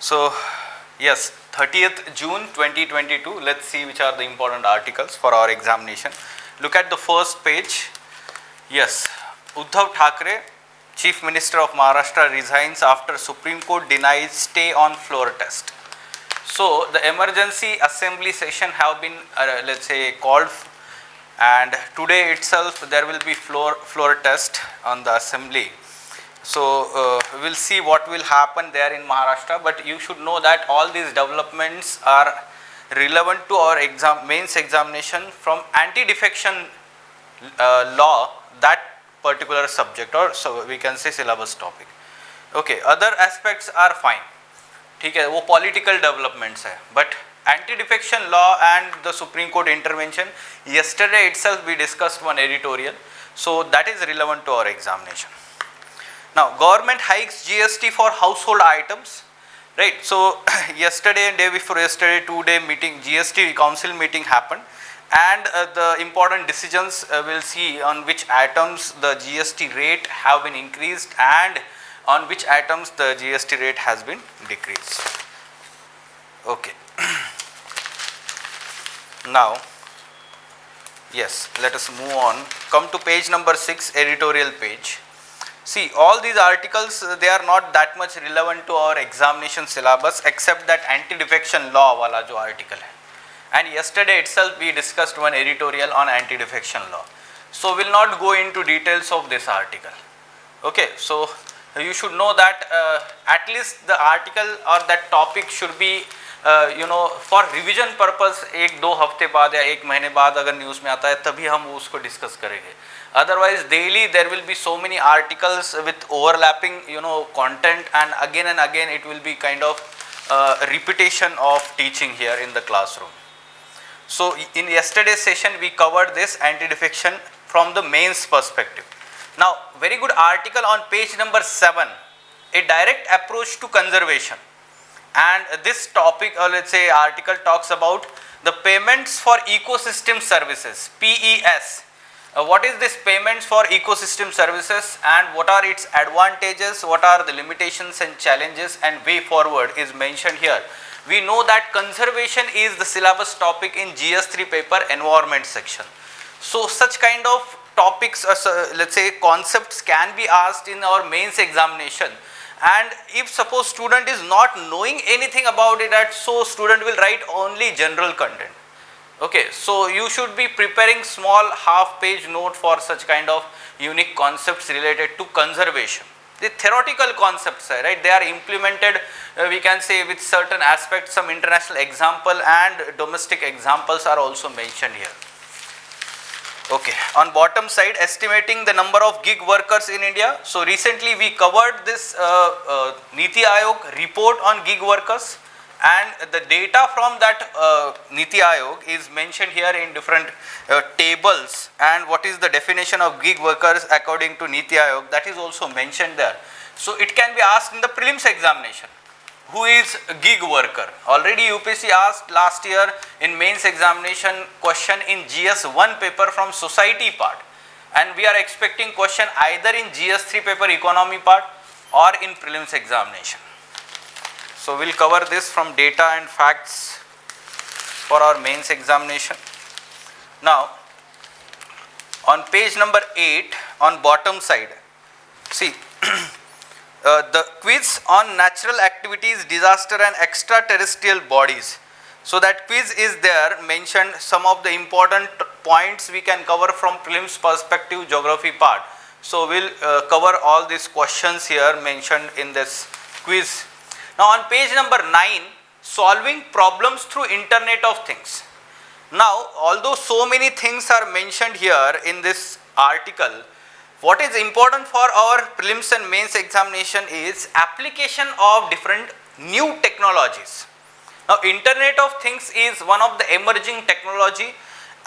So yes, 30th June 2022, let's see which are the important articles for our examination. Look at the first page. Yes, Uddhav Thackeray, Chief Minister of Maharashtra, resigns after Supreme Court denies stay on floor test. So the emergency assembly session have been let's say called, and today itself there will be floor test on the assembly. So we will see what will happen there in Maharashtra, but you should know that all these developments are relevant to our mains examination from anti-defection law, that particular subject, or so we can say syllabus topic. Okay, other aspects are fine, ठीक है, वो political developments है, but anti-defection law and the Supreme Court intervention, yesterday itself we discussed one editorial, so that is relevant to our examination. Now, government hikes GST for household items, right? So yesterday and day before yesterday, 2-day meeting, GST council meeting happened, and the important decisions we'll see on which items the GST rate have been increased and on which items the GST rate has been decreased. Okay. Now, yes, let us move on. Come to page number 6, editorial page. See, all these articles, they are not that much relevant to our examination syllabus except that anti-defection law wala jo article hai. And yesterday itself we discussed one editorial on anti-defection law. So we will not go into details of this article. Okay, so you should know that at least the article or that topic should be for revision purpose, 1-2 हफ्ते बाद या 1 महीने बाद अगर news में आता है तभी हम उसको डिस्कस करेंगे. Otherwise daily there will be so many articles with overlapping content, and again it will be kind of repetition of teaching here in the classroom. So in yesterday's session we covered this anti-defection from the mains perspective. Now very good article on page number 7, a direct approach to conservation, and this topic, or let's say article, talks about the payments for ecosystem services, PES. What is this payments for ecosystem services and what are its advantages, what are the limitations and challenges, and way forward is mentioned here. We know that conservation is the syllabus topic in GS3 paper environment section. So such kind of topics, let's say concepts, can be asked in our mains examination, and if suppose student is not knowing anything about it, so student will write only general content. Okay, so you should be preparing small half-page note for such kind of unique concepts related to conservation. The theoretical concepts, right? They are implemented, we can say, with certain aspects. Some international example and domestic examples are also mentioned here. Okay, on bottom side, estimating the number of gig workers in India. So recently we covered this Niti Aayog report on gig workers, and the data from that Niti Aayog is mentioned here in different tables, and what is the definition of gig workers according to Niti Aayog, that is also mentioned there. So it can be asked in the prelims examination, who is a gig worker? Already UPSC asked last year in mains examination question in GS1 paper from society part, and we are expecting question either in GS3 paper economy part or in prelims examination. So we will cover this from data and facts for our mains examination. Now on page number 8, on bottom side, see the quiz on natural activities, disaster and extraterrestrial bodies. So that quiz is there mentioned, some of the important points we can cover from prelims perspective, geography part. So we will cover all these questions here mentioned in this quiz. Now on page number 9, solving problems through Internet of Things. Now although so many things are mentioned here in this article, what is important for our prelims and mains examination is application of different new technologies. Now Internet of Things is one of the emerging technology,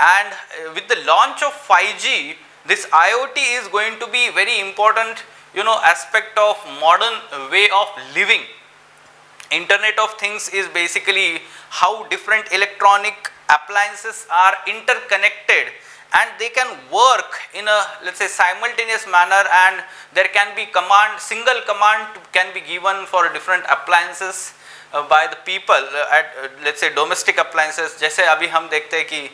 and with the launch of 5G, this IoT is going to be very important aspect of modern way of living. Internet of Things is basically how different electronic appliances are interconnected and they can work in a, let's say, simultaneous manner, and there can be single command can be given for different appliances by the people at let's say domestic appliances. जैसे अभी हम देखते हैं कि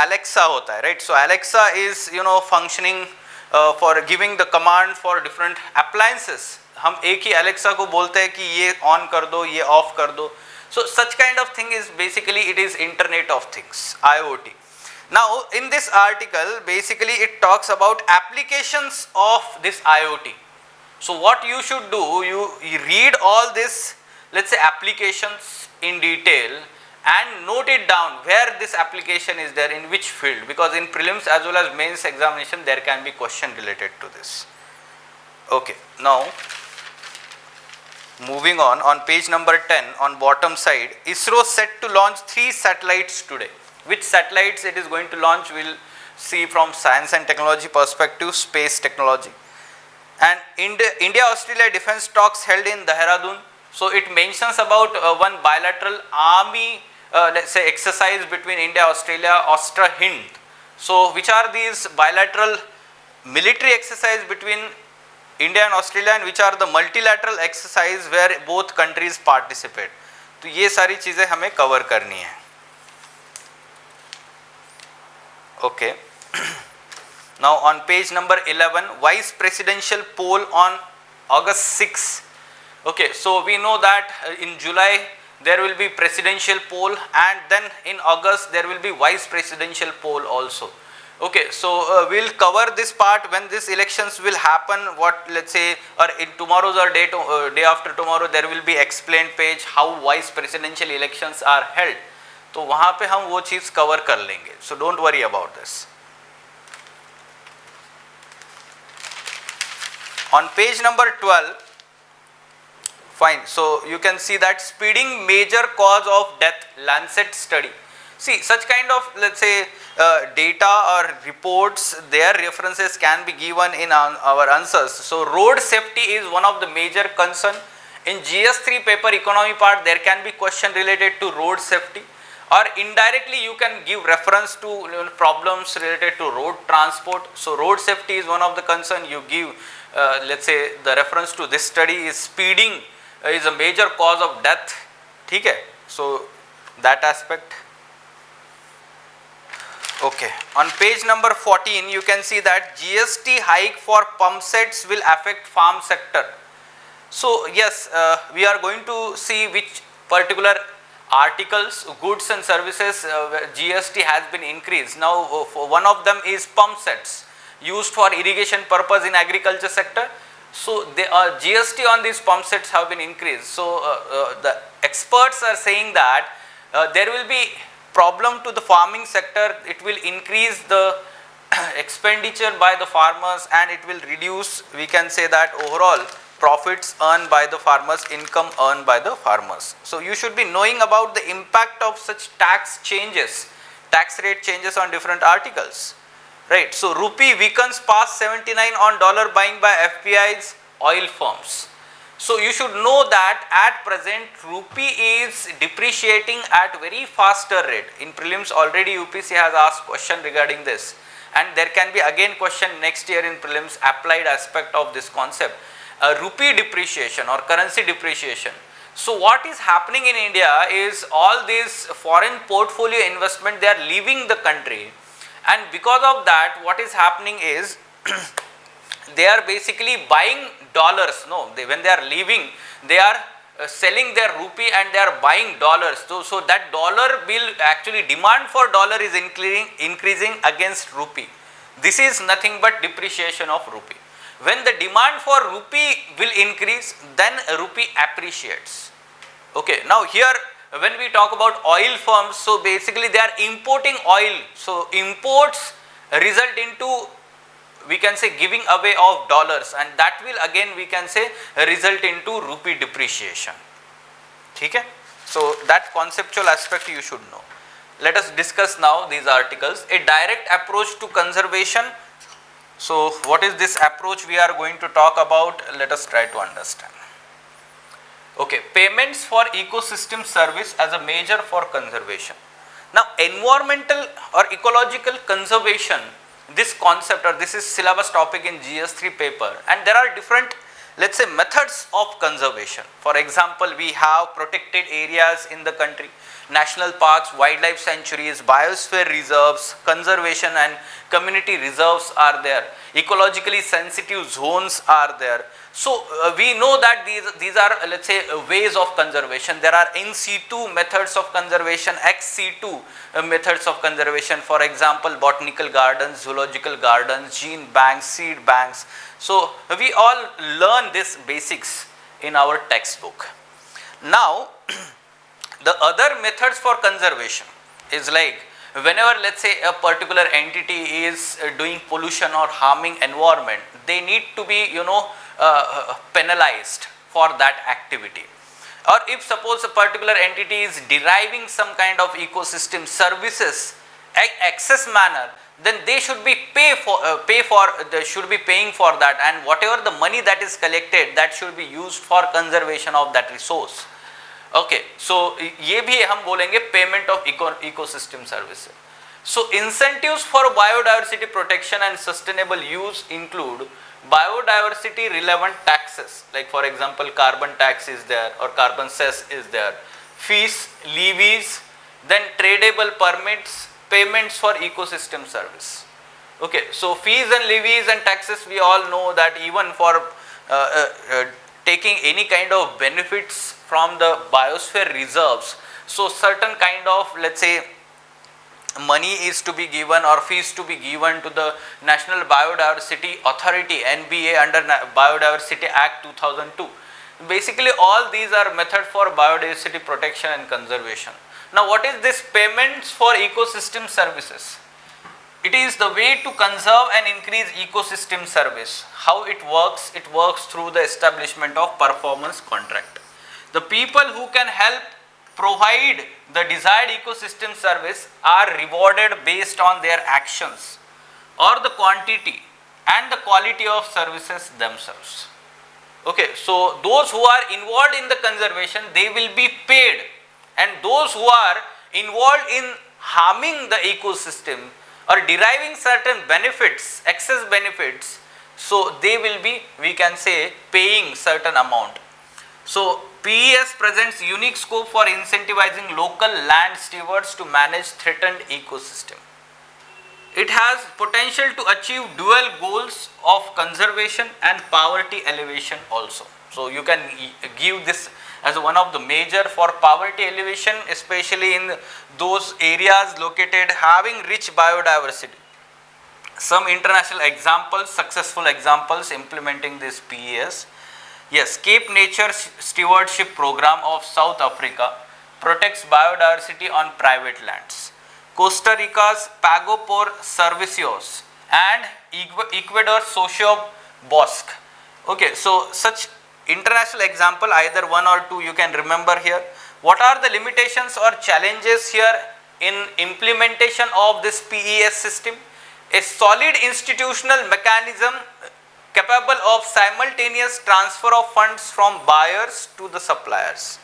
Alexa होता है, right? So Alexa is functioning for giving the command for different appliances. हम एक ही Alexa को बोलते हैं कि ये on कर दो, ये off कर दो. So such kind of thing is basically it is Internet of Things, IoT. Now in this article basically it talks about applications of this IoT. So what you should do, you read all this, let's say applications in detail and note it down where this application is there, in which field, because in prelims as well as mains examination there can be question related to this. Okay, now moving on page number 10 on bottom side, ISRO set to launch 3 satellites today. Which satellites it is going to launch, we will see from science and technology perspective, space technology. And India-Australia defense talks held in Dehradun. So it mentions about one bilateral army let's say exercise between India, Australia, Austra-Hind. So which are these bilateral military exercise between India and Australia, and which are the multilateral exercise where both countries participate. तो ये सारी चीज़ें हमें cover करनी है. Okay. Now on page number 11, vice presidential poll on August 6. Okay, so we know that in July there will be presidential poll, and then in August there will be vice presidential poll also. Okay, so we will cover this part when these elections will happen, what let's say, or in tomorrow's or day after tomorrow there will be explained page how vice presidential elections are held. तो वहाँ पे हम वो चीज़ cover कर लेंगे. So don't worry about this. On page number 12, fine, so you can see that speeding major cause of death, Lancet study. See, such kind of let's say data or reports, their references can be given in our answers. So road safety is one of the major concern. In GS3 paper economy part there can be question related to road safety, or indirectly you can give reference to problems related to road transport. So road safety is one of the concern. You give let's say the reference to this study is speeding is a major cause of death. ठीक है, so that aspect. Okay, on page number 14 you can see that GST hike for pump sets will affect farm sector. So yes, we are going to see which particular articles, goods and services GST has been increased. Now one of them is pump sets used for irrigation purpose in agriculture sector. So the GST on these pump sets have been increased. So the experts are saying that there will be problem to the farming sector. It will increase the expenditure by the farmers, and it will reduce, we can say that overall profits earned by the farmers, income earned by the farmers. So you should be knowing about the impact of such tax changes, tax rate changes on different articles, right? So rupee weakens past 79 on dollar buying by FPI's oil firms. So you should know that at present rupee is depreciating at very faster rate. In prelims already UPSC has asked question regarding this, and there can be again question next year in prelims applied aspect of this concept. Rupee depreciation or currency depreciation. So what is happening in India is all these foreign portfolio investment, they are leaving the country, and because of that what is happening is they are basically buying dollars. No, when they are leaving they are selling their rupee and they are buying dollars. So that dollar bill, actually demand for dollar is increasing against rupee. This is nothing but depreciation of rupee. When the demand for rupee will increase, then rupee appreciates. Okay, now here when we talk about oil firms, so basically they are importing oil. So imports result into, we can say, giving away of dollars, and that will again we can say result into rupee depreciation. Okay? So that conceptual aspect you should know. Let us discuss now these articles. A direct approach to conservation. So what is this approach we are going to talk about? Let us try to understand. Okay, payments for ecosystem service as a measure for conservation. Now environmental or ecological conservation, this concept or this is syllabus topic in GS3 paper, and there are different let's say methods of conservation. For example, we have protected areas in the country, national parks, wildlife sanctuaries, biosphere reserves, conservation and community reserves are there, ecologically sensitive zones are there. So we know that these are, let's say, ways of conservation. There are in situ methods of conservation, ex situ methods of conservation, for example botanical gardens, zoological gardens, gene banks, seed banks. So we all learn this basics in our textbook. Now the other methods for conservation is like, whenever let's say a particular entity is doing pollution or harming environment, they need to be penalized for that activity. Or if suppose a particular entity is deriving some kind of ecosystem services excess manner, then they should be they should be paying for that, and whatever the money that is collected, that should be used for conservation of that resource. Okay, so ये भी हम बोलेंगे payment of ecosystem services. So incentives for biodiversity protection and sustainable use include biodiversity relevant taxes, like for example carbon tax is there or carbon cess is there, fees, levies, then tradable permits, payments for ecosystem service. Okay, so fees and levies and taxes, we all know that even for taking any kind of benefits from the biosphere reserves, so certain kind of, let's say, money is to be given or fees to be given to the National Biodiversity Authority, NBA, under Biodiversity Act 2002. Basically all these are methods for biodiversity protection and conservation. Now what is this payments for ecosystem services? It is the way to conserve and increase ecosystem service. How it works? It works through the establishment of performance contract. The people who can help provide the desired ecosystem service are rewarded based on their actions or the quantity and the quality of services themselves. Okay, so those who are involved in the conservation, they will be paid, and those who are involved in harming the ecosystem or deriving certain benefits, excess benefits, so they will be, we can say, paying certain amount. So PES presents unique scope for incentivizing local land stewards to manage threatened ecosystem. It has potential to achieve dual goals of conservation and poverty elevation also. So you can give this as one of the major for poverty elevation, especially in those areas located having rich biodiversity. Some international examples, successful examples implementing this PES. Yes, Cape Nature Stewardship Program of South Africa protects biodiversity on private lands. Costa Rica's Pago por Servicios and Ecuador Socio Bosque. Okay, so such international example, either one or two you can remember here. What are the limitations or challenges here in implementation of this PES system? A solid institutional mechanism capable of simultaneous transfer of funds from buyers to the suppliers.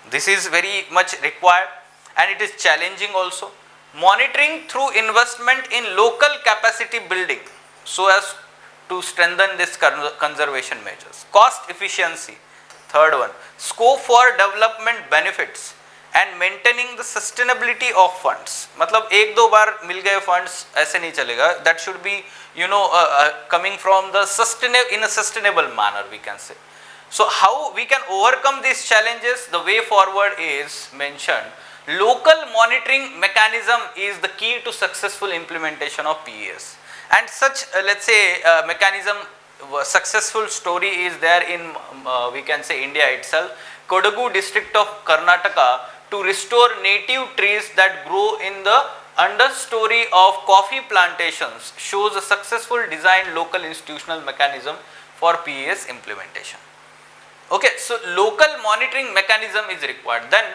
This is very much required, and it is challenging also. Monitoring through investment in local capacity building so as to strengthen this conservation measures. Cost efficiency, third one. Scope for development benefits and maintaining the sustainability of funds. मतलब एक दो बार मिल गए funds ऐसे नहीं चलेगा. That should be coming from the in a sustainable manner, we can say. So how we can overcome these challenges? The way forward is mentioned. Local monitoring mechanism is the key to successful implementation of PES, and such let's say mechanism, successful story is there in we can say India itself. Kodagu district of Karnataka to restore native trees that grow in the understory of coffee plantations shows a successful designed local institutional mechanism for PES implementation. Okay, so local monitoring mechanism is required. Then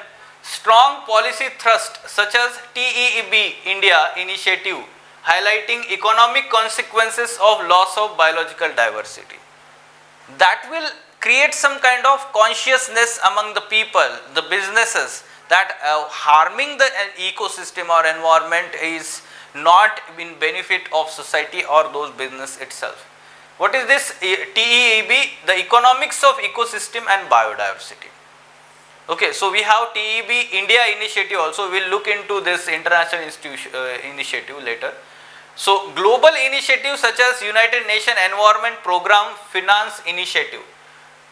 strong policy thrust such as TEEB India initiative highlighting economic consequences of loss of biological diversity. That will create some kind of consciousness among the people, the businesses, that harming the ecosystem or environment is not in benefit of society or those business itself. What is this TEEB? The Economics of Ecosystem and Biodiversity. Okay, so we have TEB India initiative also. We will look into this international initiative later. So global initiatives such as United Nations Environment Program Finance Initiative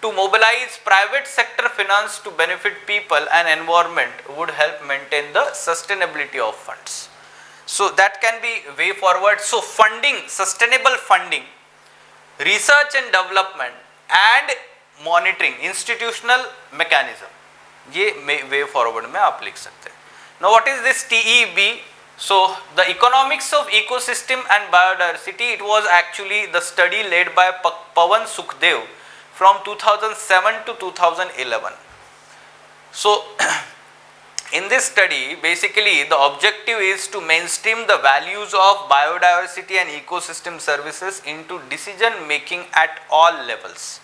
to mobilize private sector finance to benefit people and environment would help maintain the sustainability of funds. So that can be way forward. So funding, sustainable funding, research and development and monitoring, institutional mechanism. ये way forward में आप लिख सकते हैं. Now what is this TEB? So the economics of ecosystem and biodiversity, it was actually the study led by Pawan Sukhdev from 2007 to 2011. So in this study, basically the objective is to mainstream the values of biodiversity and ecosystem services into decision making at all levels.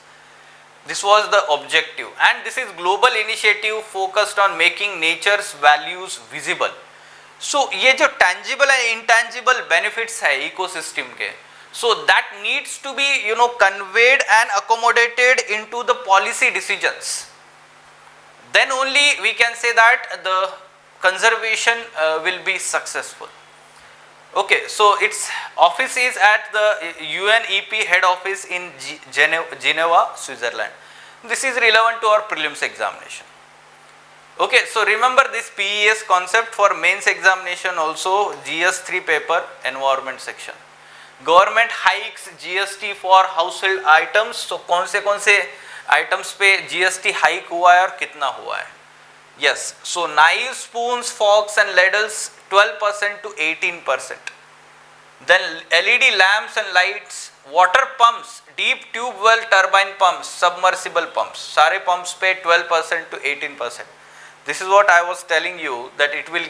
This was the objective, and this is global initiative focused on making nature's values visible. So ये जो tangible and intangible benefits है ecosystem के, so that needs to be conveyed and accommodated into the policy decisions. Then only we can say that the conservation will be successful. Okay, so its office is at the UNEP head office in Geneva, Switzerland. This is relevant to our prelims examination. Okay, so remember this PES concept for mains examination also, GS3 paper, environment section. Government hikes GST for household items. So कौन से items पे GST hike हुआ है और कितना हुआ है? Yes, so knives, spoons, forks and ladles 12% to 18%. Then LED lamps and lights, water pumps, deep tube well turbine pumps, submersible pumps, सारे pumps पे 12% to 18%. This is what I was telling you, that it will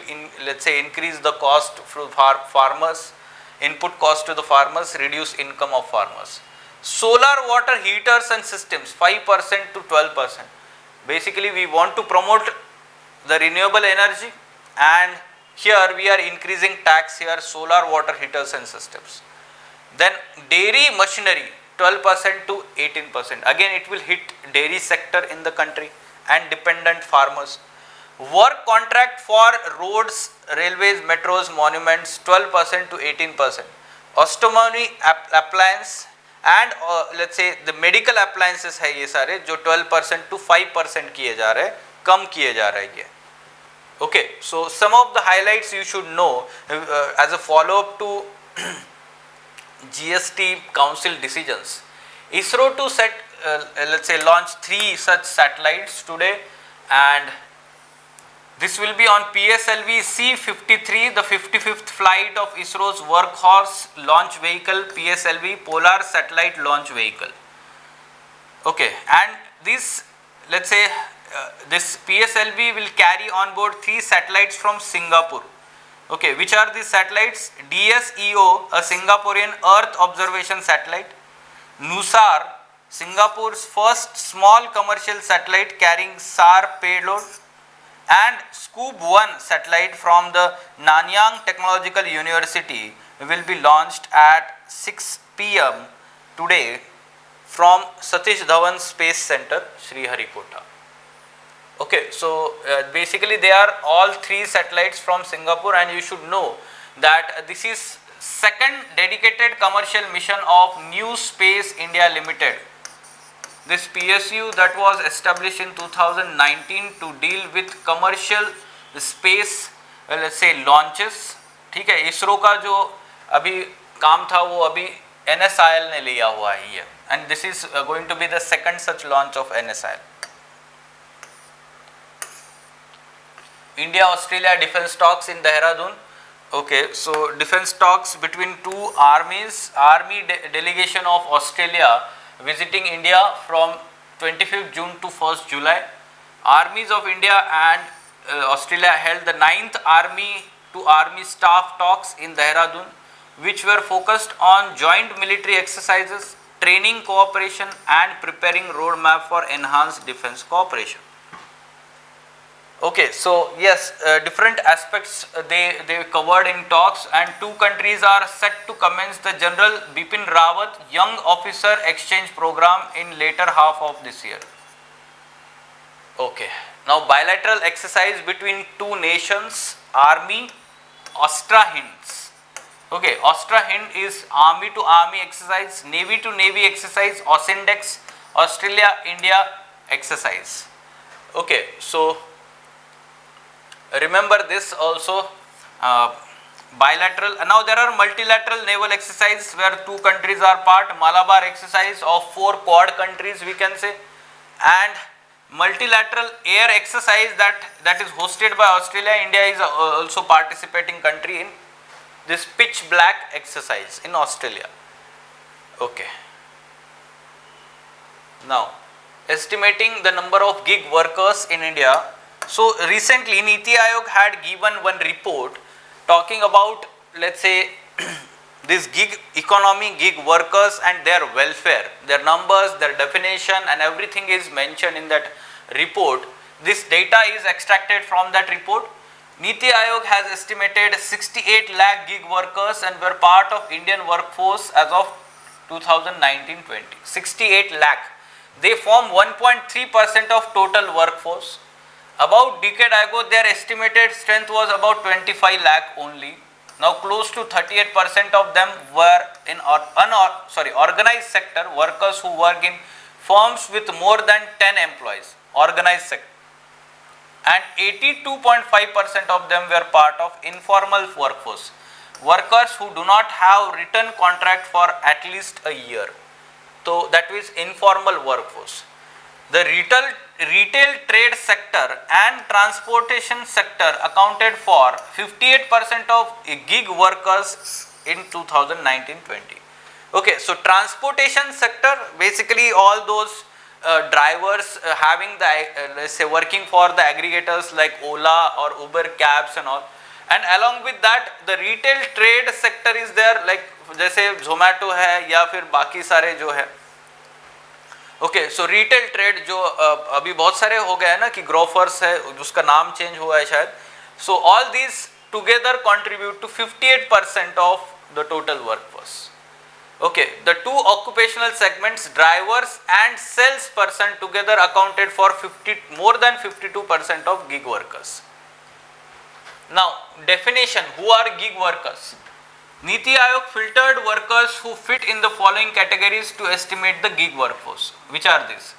let's say increase the cost for farmers, input cost to the farmers, reduce income of farmers. Solar water heaters and systems 5% to 12%. Basically we want to promote the renewable energy, and here we are increasing tax here, solar water heaters and systems. Then dairy machinery 12% to 18%. Again it will hit dairy sector in the country and dependent farmers. Work contract for roads, railways, metros, monuments 12% to 18%. Ostomy appliance and let's say the medical appliances है ये सारे जो 12% to 5% किए जा रहे हैं, कम किए जा रहे हैं ये. Okay, so some of the highlights you should know as a follow up to GST Council decisions. ISRO to set let's say launch 3 such satellites today, and this will be on PSLV C-53, the 55th flight of ISRO's workhorse launch vehicle PSLV, Polar Satellite Launch Vehicle. Okay, and this let's say this PSLV will carry on board 3 satellites from Singapore. Okay, which are these satellites? DSEO, a Singaporean Earth observation satellite. NUSAR, Singapore's first small commercial satellite carrying SAR payload. And Scoop-1 satellite from the Nanyang Technological University will be launched at 6 p.m. today from Satish Dhawan Space Center, Sriharikota. Okay, so basically they are all 3 satellites from Singapore, and you should know that this is second dedicated commercial mission of New Space India Limited. This PSU that was established in 2019 to deal with commercial space let's say launches. ठीक है, इसरो का जो अभी काम था वो अभी NSIL ने लिया हुआ है ये, and this is going to be the second such launch of NSIL. India-Australia defence talks in Dehradun. Okay, so defence talks between 2 armies. Army delegation of Australia visiting India from 25th June to 1st July. Armies of India and Australia held the 9th Army to Army staff talks in Dehradun, which were focused on joint military exercises, training cooperation and preparing roadmap for enhanced defence cooperation. Okay, so yes, different aspects they covered in talks, and two countries are set to commence the General Bipin Rawat Young Officer Exchange Program in later half of this year. Okay, now bilateral exercise between two nations, Army, Austra-Hinds. Okay, Austra-Hind is Army to Army exercise, Navy to Navy exercise, AUSINDEX, Australia-India exercise. Okay, so remember this also, bilateral. Now there are multilateral naval exercises where two countries are part, Malabar exercise of 4 Quad countries we can say, and multilateral air exercise that is hosted by Australia. India is also participating country in this pitch black exercise in Australia. Okay. Now estimating the number of gig workers in India. So recently Niti Aayog had given one report talking about, let's say, this gig economy, gig workers and their welfare, their numbers, their definition and everything is mentioned in that report. This data is extracted from that report. Niti Aayog has estimated 68 lakh gig workers and were part of Indian workforce as of 2019-20. 68 lakh. They form 1.3% of total workforce. About decade ago, their estimated strength was about 25 lakh only. Now close to 38% of them were in organized sector, workers who work in firms with more than 10 employees, organized sector. And 82.5% of them were part of informal workforce, workers who do not have written contract for at least a year. So that is informal workforce. The retail trade sector and transportation sector accounted for 58% of gig workers in 2019-20. Okay, so transportation sector, basically all those drivers having the let's say working for the aggregators like Ola or Uber cabs and all, and along with that the retail trade sector is there, like जैसे Zomato है या फिर बाकी सारे जो है. Okay, सो retail trade जो अभी बहुत सारे हो गए हैं ना कि ग्रोफर्स है, उसका नाम चेंज हुआ है शायद. So all these together contribute to 58% of the total workforce. Okay, the two occupational segments drivers and sales person together accounted for more than 52% of gig workers. Now definition, who are gig workers? Niti Aayog filtered workers who fit in the following categories to estimate the gig workforce. Which are these?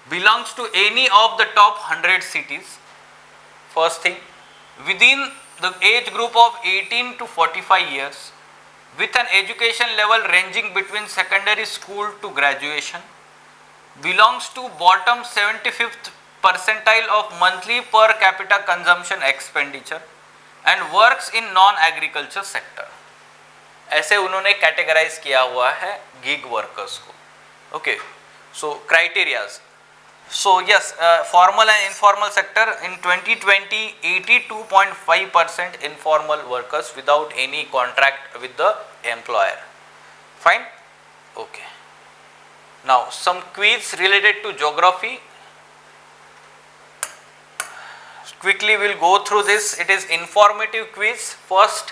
Belongs to any of the top 100 cities. First thing, within the age group of 18 to 45 years, with an education level ranging between secondary school to graduation, belongs to bottom 75th percentile of monthly per capita consumption expenditure and works in non-agriculture sector. ऐसे उन्होंने categorise किया हुआ है gig workers को. Okay, so criterias. So yes, formal and informal sector in 2020 82.5% informal workers without any contract with the employer. Fine. Okay, now some quiz related to geography. Quickly we'll go through this. It is informative quiz. First,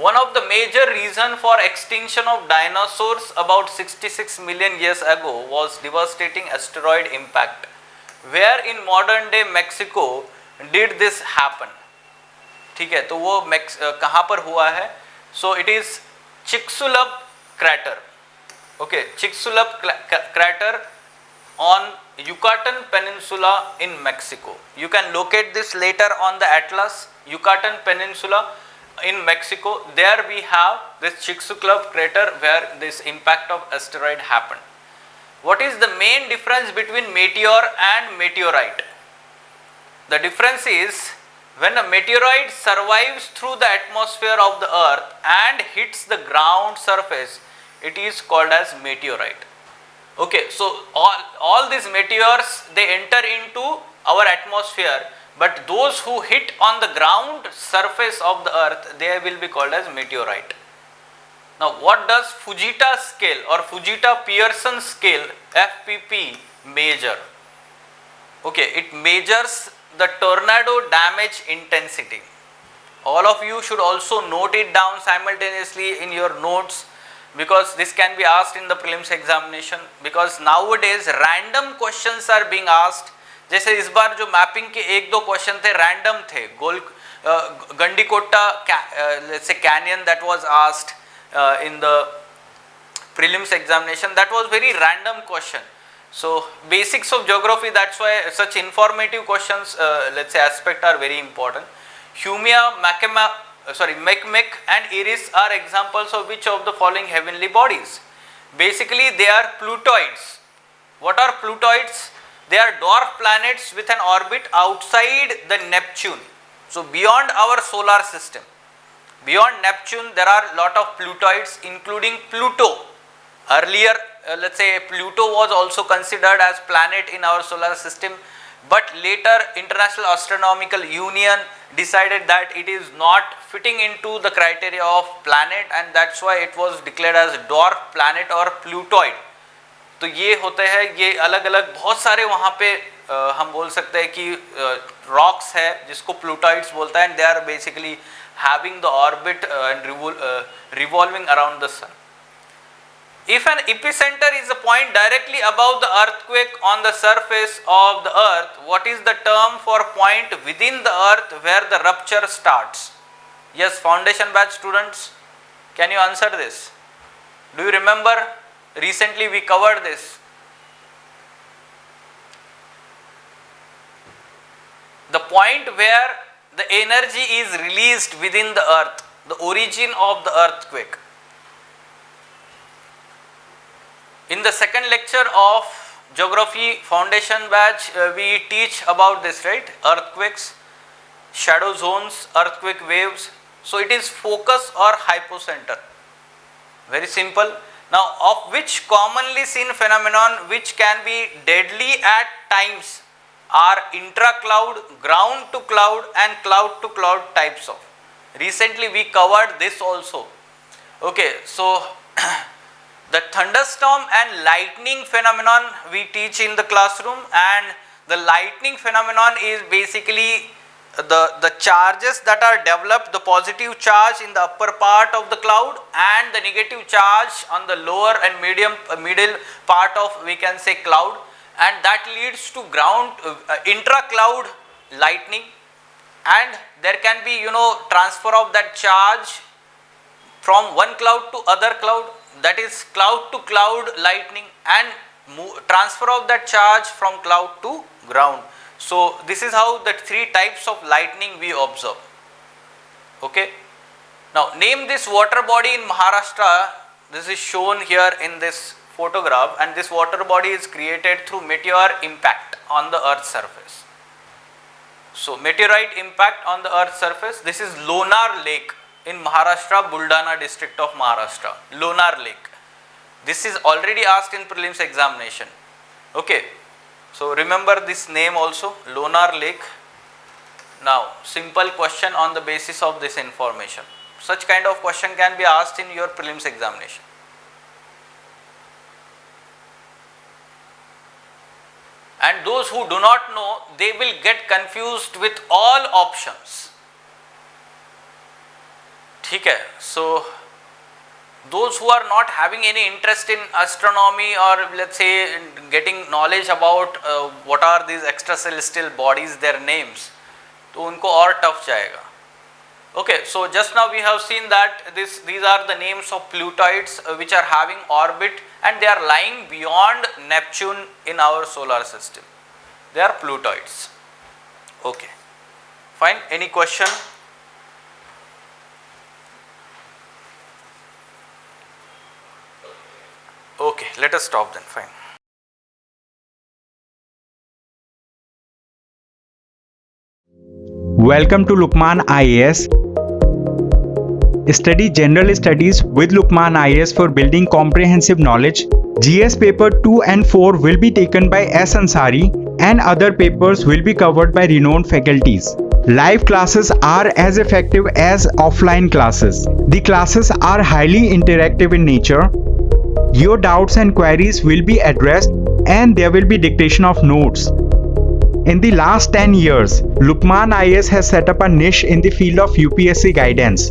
one of the major reason for extinction of dinosaurs about 66 million years ago was devastating asteroid impact. Where in modern day Mexico did this happen? ठीक है, तो वो कहाँ पर हुआ है? So it is Chicxulub crater. Okay, Chicxulub crater on Yucatan Peninsula in Mexico. You can locate this later on the atlas. Yucatan Peninsula in Mexico. There we have this Chicxulub crater where this impact of asteroid happened. What is the main difference between meteor and meteorite? The difference is when a meteorite survives through the atmosphere of the earth and hits the ground surface, it is called as meteorite. Okay, so all these meteors, they enter into our atmosphere, but those who hit on the ground surface of the earth, they will be called as meteorite. Now what does Fujita scale or Fujita-Pearson scale, FPP, measure? Okay, it measures the tornado damage intensity. All of you should also note it down simultaneously in your notes, because this can be asked in the prelims examination, because nowadays random questions are being asked. जैसे इस बार जो mapping के एक दो question थे random थे, Gandikota let's say canyon that was asked in the prelims examination, that was very random question. So basics of geography, that's why such informative questions let's say aspect are very important. Humia, Mechmech and Eris are examples of which of the following heavenly bodies? Basically they are Plutoids. What are Plutoids? They are dwarf planets with an orbit outside the Neptune. So beyond our solar system, beyond Neptune there are lot of Plutoids, including Pluto. Earlier let's say Pluto was also considered as planet in our solar system, but later International Astronomical Union decided that it is not fitting into the criteria of planet, and that's why it was declared as dwarf planet or Plutoid. तो ये होते हैं, ये अलग अलग बहुत सारे वहाँ पे हम बोल सकते हैं कि रॉक्स है जिसको प्लूटॉइड्स बोलता है, and they are basically having the orbit and revolving around the sun. If an epicenter is a point directly above the earthquake on the surface of the earth, what is the term for point within the earth where the rupture starts? Yes, foundation batch students, can you answer this? Do you remember? Recently we covered this. The point where the energy is released within the earth, the origin of the earthquake. In the second lecture of geography foundation batch, we teach about this, right? Earthquakes, shadow zones, earthquake waves. So it is focus or hypocenter. Very simple. Now, of which commonly seen phenomenon which can be deadly at times are intra-cloud, ground to cloud and cloud to cloud types of. Recently we covered this also. Okay, so the thunderstorm and lightning phenomenon we teach in the classroom, and the lightning phenomenon is basically the charges that are developed, the positive charge in the upper part of the cloud and the negative charge on the lower and middle part of, we can say, cloud, and that leads to ground intra-cloud lightning, and there can be transfer of that charge from one cloud to other cloud, that is cloud to cloud lightning, and transfer of that charge from cloud to ground. So this is how the three types of lightning we observe. Okay. Now name this water body in Maharashtra. This is shown here in this photograph, and this water body is created through meteor impact on the earth's surface. So meteorite impact on the earth's surface. This is Lonar Lake in Maharashtra, Buldana district of Maharashtra. Lonar Lake. This is already asked in prelims examination. Okay. So remember this name also, Lonar Lake. Now simple question on the basis of this information. Such kind of question can be asked in your prelims examination. And those who do not know, they will get confused with all options. ठीक है, so those who are not having any interest in astronomy, or let's say getting knowledge about what are these extracelestial bodies, their names, तो उनको और tough जाएगा. Okay, so just now we have seen that these are the names of Plutoids which are having orbit and they are lying beyond Neptune in our solar system. They are Plutoids. Okay, fine. Any question? Okay, let us stop then, fine. Welcome to Lukmaan IAS. Study General Studies with Lukmaan IAS for building comprehensive knowledge. GS paper 2 and 4 will be taken by S. Ansari and other papers will be covered by renowned faculties. Live classes are as effective as offline classes. The classes are highly interactive in nature. Your doubts and queries will be addressed and there will be dictation of notes. In the last 10 years, Lukmaan IAS has set up a niche in the field of UPSC guidance.